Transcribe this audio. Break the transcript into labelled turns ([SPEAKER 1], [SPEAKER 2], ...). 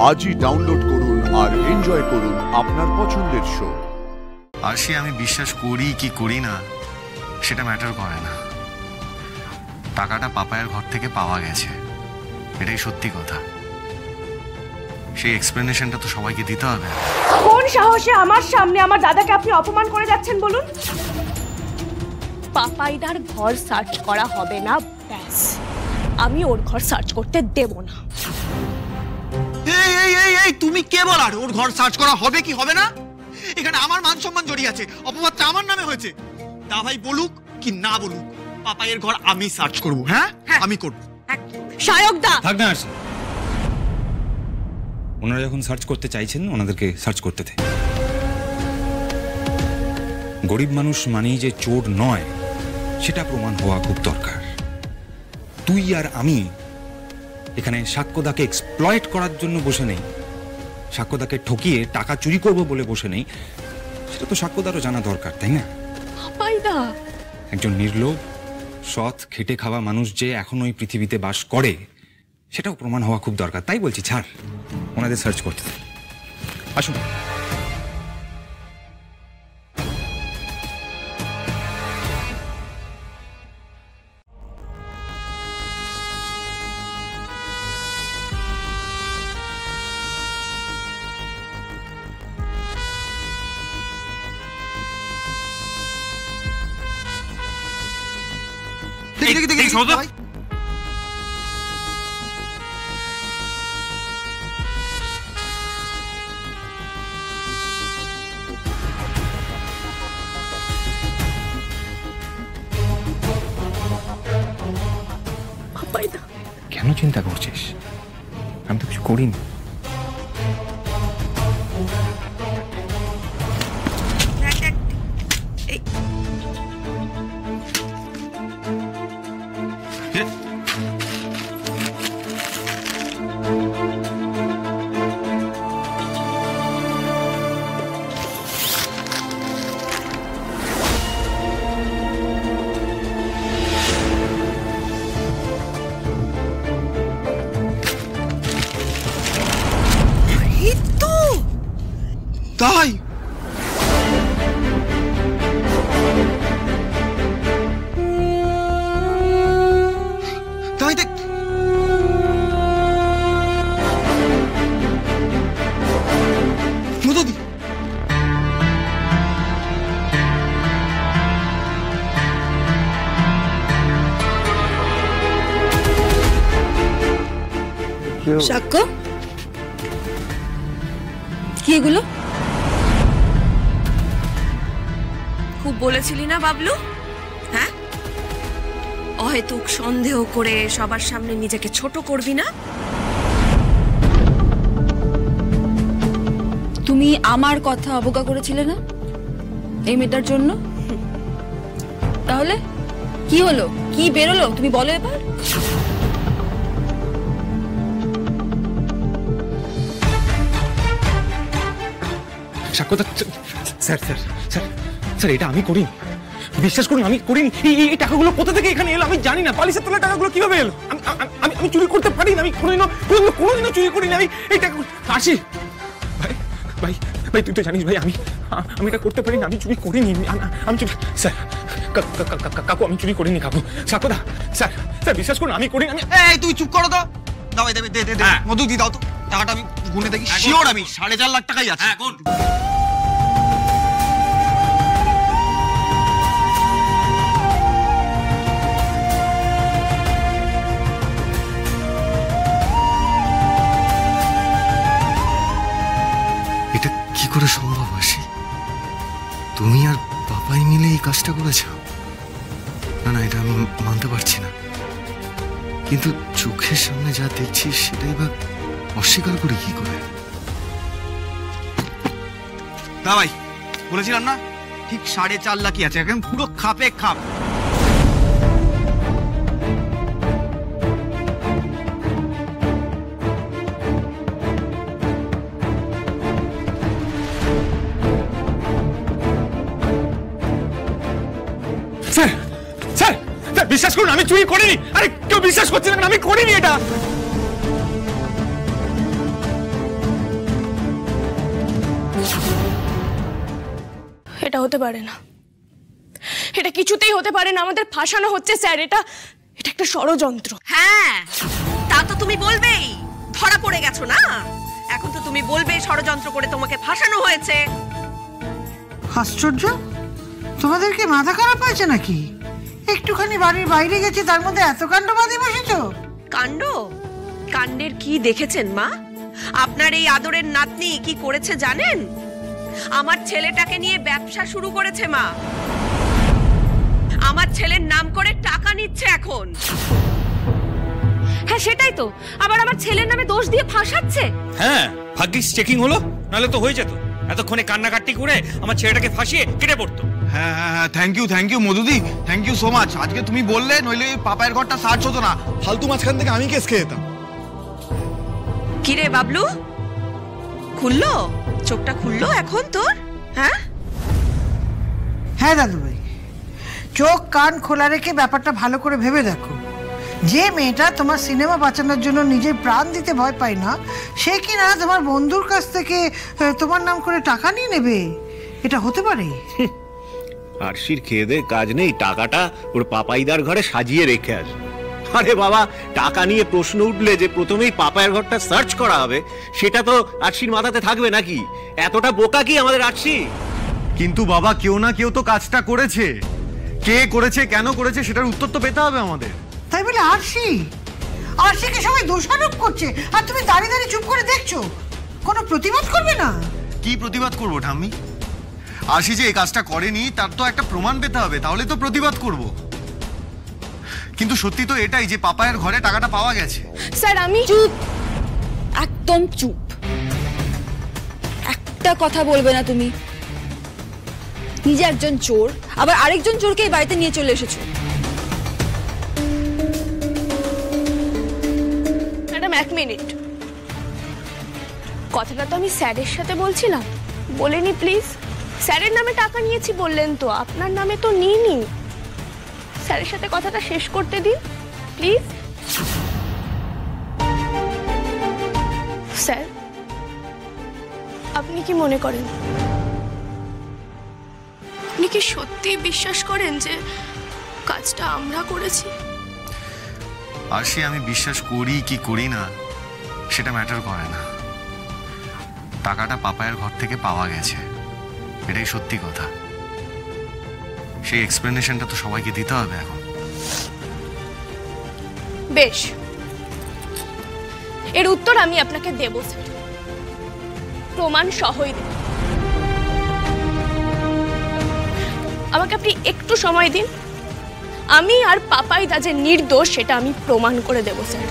[SPEAKER 1] আজই ডাউনলোড করুন আর এনজয় করুন আপনার পছন্দের শো।
[SPEAKER 2] আর সে আমি বিশ্বাস করি কি করি না সেটা ম্যাটার করে না। টাকাটা পাপায়ের ঘর থেকে পাওয়া গেছে, এটাই সত্যি কথা। সেই এক্সপ্লেনেশনটা তো সবাইকে দিতে হবে।
[SPEAKER 3] কোন সাহসে আমার সামনে আমার দাদাকে আপনি অপমান করে যাচ্ছেন বলুন? পাপাইদার ঘর সার্চ করা হবে না, ব্যাস। আমি ওর ঘর সার্চ করতে দেব না।
[SPEAKER 4] এই এই এই এই তুমি কে বলার ওর ঘর সার্চ করা হবে কি হবে না? এখানে আমার মান সম্মান জড়িয়ে আছে, অপবাদটা আমার নামে হয়েছে। তা ভাই বলুক কি না বলুক, পাপাইয়ের ঘর আমি সার্চ করব। হ্যাঁ আমি করব।
[SPEAKER 3] শায়কদা
[SPEAKER 5] থাক না আসি, ওনারা যখন সার্চ করতে চাইছেন ওনাদেরকে সার্চ করতে দে। গরিব মানুষ মানেই যে চোর নয় সেটা প্রমাণ হওয়া খুব দরকার। তুই আর আমি এখানে সাক্ষ্যদাকে এক্সপ্লয়েট করার জন্য বসে নেই, সাক্ষ্যদাকে ঠকিয়ে টাকা চুরি করব বলে বসে নেই। সেটা তো সাক্ষ্যদারও জানা দরকার, তাই না?
[SPEAKER 3] পাপাইদা
[SPEAKER 5] একজন নির্লোভ সৎ খেটে খাওয়া মানুষ যে এখনো এই পৃথিবীতে বাস করে সেটাও প্রমাণ হওয়া খুব দরকার। তাই বলছি ছাড়, ওনাদের সার্চ করতে আসুন।
[SPEAKER 4] দেখি ভাই
[SPEAKER 3] পাপাইদা
[SPEAKER 5] কেন চিন্তা করছিস? আমি তো কিছু করিনি।
[SPEAKER 4] তাই তাই দেখ মধুদি
[SPEAKER 3] সাক্ষ্য কি এগুলো?
[SPEAKER 6] খুব বলেছিলি না বাবলু, হ্যাঁ? অহেতুক সন্দেহ করে সবার সামনে নিজেকে ছোট করবি না।
[SPEAKER 3] তুমি আমার কথা অবজ্ঞা করেছিলে না এই মেয়েটার জন্য? তাহলে কি হলো, কি বেরোলো তুমি বলো এবার।
[SPEAKER 5] সাক্ষ্যদা স্যার স্যার স্যার স্যার এটা আমি করিনি, বিশ্বাস করুন আমি করিনি। এই টাকাগুলো কোথা থেকে এখানে এলো আমি জানি না। পালিশের তলায় টাকাগুলো কিভাবে এলো? আমি চুরি করতে পারি না, আমি কোনোদিনও চুরি করিনি। আমি এই টাকা আসি ভাই ভাই ভাই তুই তো জানিস ভাই আমি এটা করতে পারি না, আমি চুরি করিনি। আমি চুরি স্যার কাকু আমি চুরি করিনি কাকু। সাক্ষ্যদা স্যার স্যার বিশ্বাস করুন আমি করিনি। আমি
[SPEAKER 4] এই তুই চুপ করো তো। দাও দেবে দে দে দে মধুদি দাও তো টাকাটা, আমি গুনে দেখি। শিওর আমি 4.5 লাখ টাকাই আছে। হ্যাঁ কোন
[SPEAKER 2] এটা কি করে সম্ভব আসি? তুমি আর পাপাই মিলে এই কাজটা করেছ? না না, এটা আমি মানতে পারছি না। কিন্তু চোখের সামনে যা দেখছি সেটাই বা অস্বীকার করি কি করে?
[SPEAKER 4] না ভাই বলেছিলাম না ঠিক 4.5 লাখই আছে, একদম পুরো খাপে খাপ।
[SPEAKER 5] স্যার স্যার স্যার বিশ্বাস করুন আমি চুরি করিনি। আরে কেউ বিশ্বাস করছে না, আমি করিনি এটা।
[SPEAKER 7] এটা হতে পারে না, এটা কিছুতেই হতে পারে না। আমাদের ফাঁসানো হচ্ছে স্যার, এটা এটা একটা ষড়যন্ত্র।
[SPEAKER 6] হ্যাঁ, তা তো তুমি বলবেই, ধরা পড়ে গেছো না, এখন তো তুমি বলবে ষড়যন্ত্র করে তোমাকে ফাঁসানো হয়েছে।
[SPEAKER 8] আশ্চর্য, তোমাদের কি মাথা খারাপ হয়েছে নাকি? একটুখানি বাড়ির বাইরে গেছে, তার মধ্যে এত কাণ্ড বাঁধি বসেছো।
[SPEAKER 6] কাণ্ড? কাণ্ডের কি দেখেছেন মা? আপনার এই আদরের নাতনি কি করেছে জানেন? আমার ছেলেটাকে নিয়ে ব্যবসা শুরু করেছে মা। আমার ছেলের নাম করে টাকা নিচ্ছে এখন।
[SPEAKER 7] হ্যাঁ সেটাই তো, আবার আমার ছেলের নামে দোষ দিয়ে ফাঁসাচ্ছে।
[SPEAKER 5] হ্যাঁ, ভাগ্যিস চেকিং হলো, নাহলে তো হয়ে যেত। এতক্ষণে কান্নাকাটি করে আমার ছেলেটাকে ফাঁসিয়ে কেটে পড়তো।
[SPEAKER 4] হ্যাঁ হ্যাঁ হ্যাঁ, থ্যাংক ইউ মধুদি, থ্যাংক ইউ সো মাচ। আজকে তুমি বললে, নইলে পাপায়ের ঘরটা সার্চ হতো না। ফালতু মাঝখান থেকে আমি কেস খেয়ে যেতাম।
[SPEAKER 6] কিরে বাবলু, খুললো? চোখটা খুললো এখন তোর? হ্যাঁ
[SPEAKER 8] হ্যাঁ দাদু ভাই, চোখ কান খোলা রেখে ব্যাপারটা ভালো করে ভেবে দেখো। যে মেয়েটা তোমার সিনেমা বাঁচানোর জন্য নিজের প্রাণ দিতে ভয় পায় না, সে কি না তোমার বন্ধুর কাছ থেকে তোমার নাম করে টাকা নিয়ে নেবে? এটা হতে পারে?
[SPEAKER 9] আরশির খেয়ে দে কাজ নেই, টাকাটা ওর পাপাইদার ঘরে সাজিয়ে রেখে আস। আরে বাবা, টাকা নিয়ে প্রশ্ন উঠলে যে প্রথমেই পাপায়ের ঘরটা সার্চ করা হবে, সেটা তো আরশির মাথাতে থাকবে নাকি? এতটা বোকা কি আমাদের আরশি?
[SPEAKER 2] কিন্তু বাবা, কেউ না কেউ তো কাজটা করেছে। কে করেছে, কেন করেছে, সেটার উত্তর তো পেতে হবে আমাদের।
[SPEAKER 8] তাই বলে আরশিকে সবাই দোষারোপ করছে, আর তুমি দাঁড়িয়ে দাঁড়িয়ে চুপ করে দেখছো? কোনো প্রতিবাদ করবে না?
[SPEAKER 2] কি প্রতিবাদ করবো ঠাম্মি? আরশি যে এই কাজটা করেনি তার তো একটা প্রমাণ পেতে হবে, তাহলে তো প্রতিবাদ করব। কিন্তু সত্যি তো এটাই যে পাপায়ের ঘরে টাকাটা পাওয়া গেছে।
[SPEAKER 7] স্যার আমি
[SPEAKER 3] চুপ, একদম চুপ। একটা কথা বলবে না তুমি। নিজে একজন চোর, আবার আরেকজন চোরকে এই বাড়িতে নিয়ে চলে এসেছো।
[SPEAKER 7] ম্যাডাম এক মিনিট, কথাটা তো আমি স্যারের সাথে বলছিলাম, বলেনি প্লিজ। স্যারের নামে টাকা নিয়েছি বললেন তো, আপনার নামে তো নিইনি। স্যারের সাথে কথাটা শেষ করতে দিন প্লিজ। স্যার, আপনি কি মনে করেন, আপনি কি সত্যি বিশ্বাস করেন যে কাজটা আমরা করেছি?
[SPEAKER 2] আরশি, আমি বিশ্বাস করি কি করি না সেটা ম্যাটার করে না। টাকাটা পাপায়ের ঘর থেকে পাওয়া গেছে, এটাই সত্যি কথা। সেই এক্সপ্লেনেশনটা তো সবাইকে দিতে হবে এখন।
[SPEAKER 7] বেশ, এর উত্তর আমি আপনাকে দেব স্যার, প্রমাণ সহই দেব। আমাকে আপনি একটু সময় দিন, আমি আর পাপাইদা যে নির্দোষ সেটা আমি প্রমাণ করে দেব স্যার।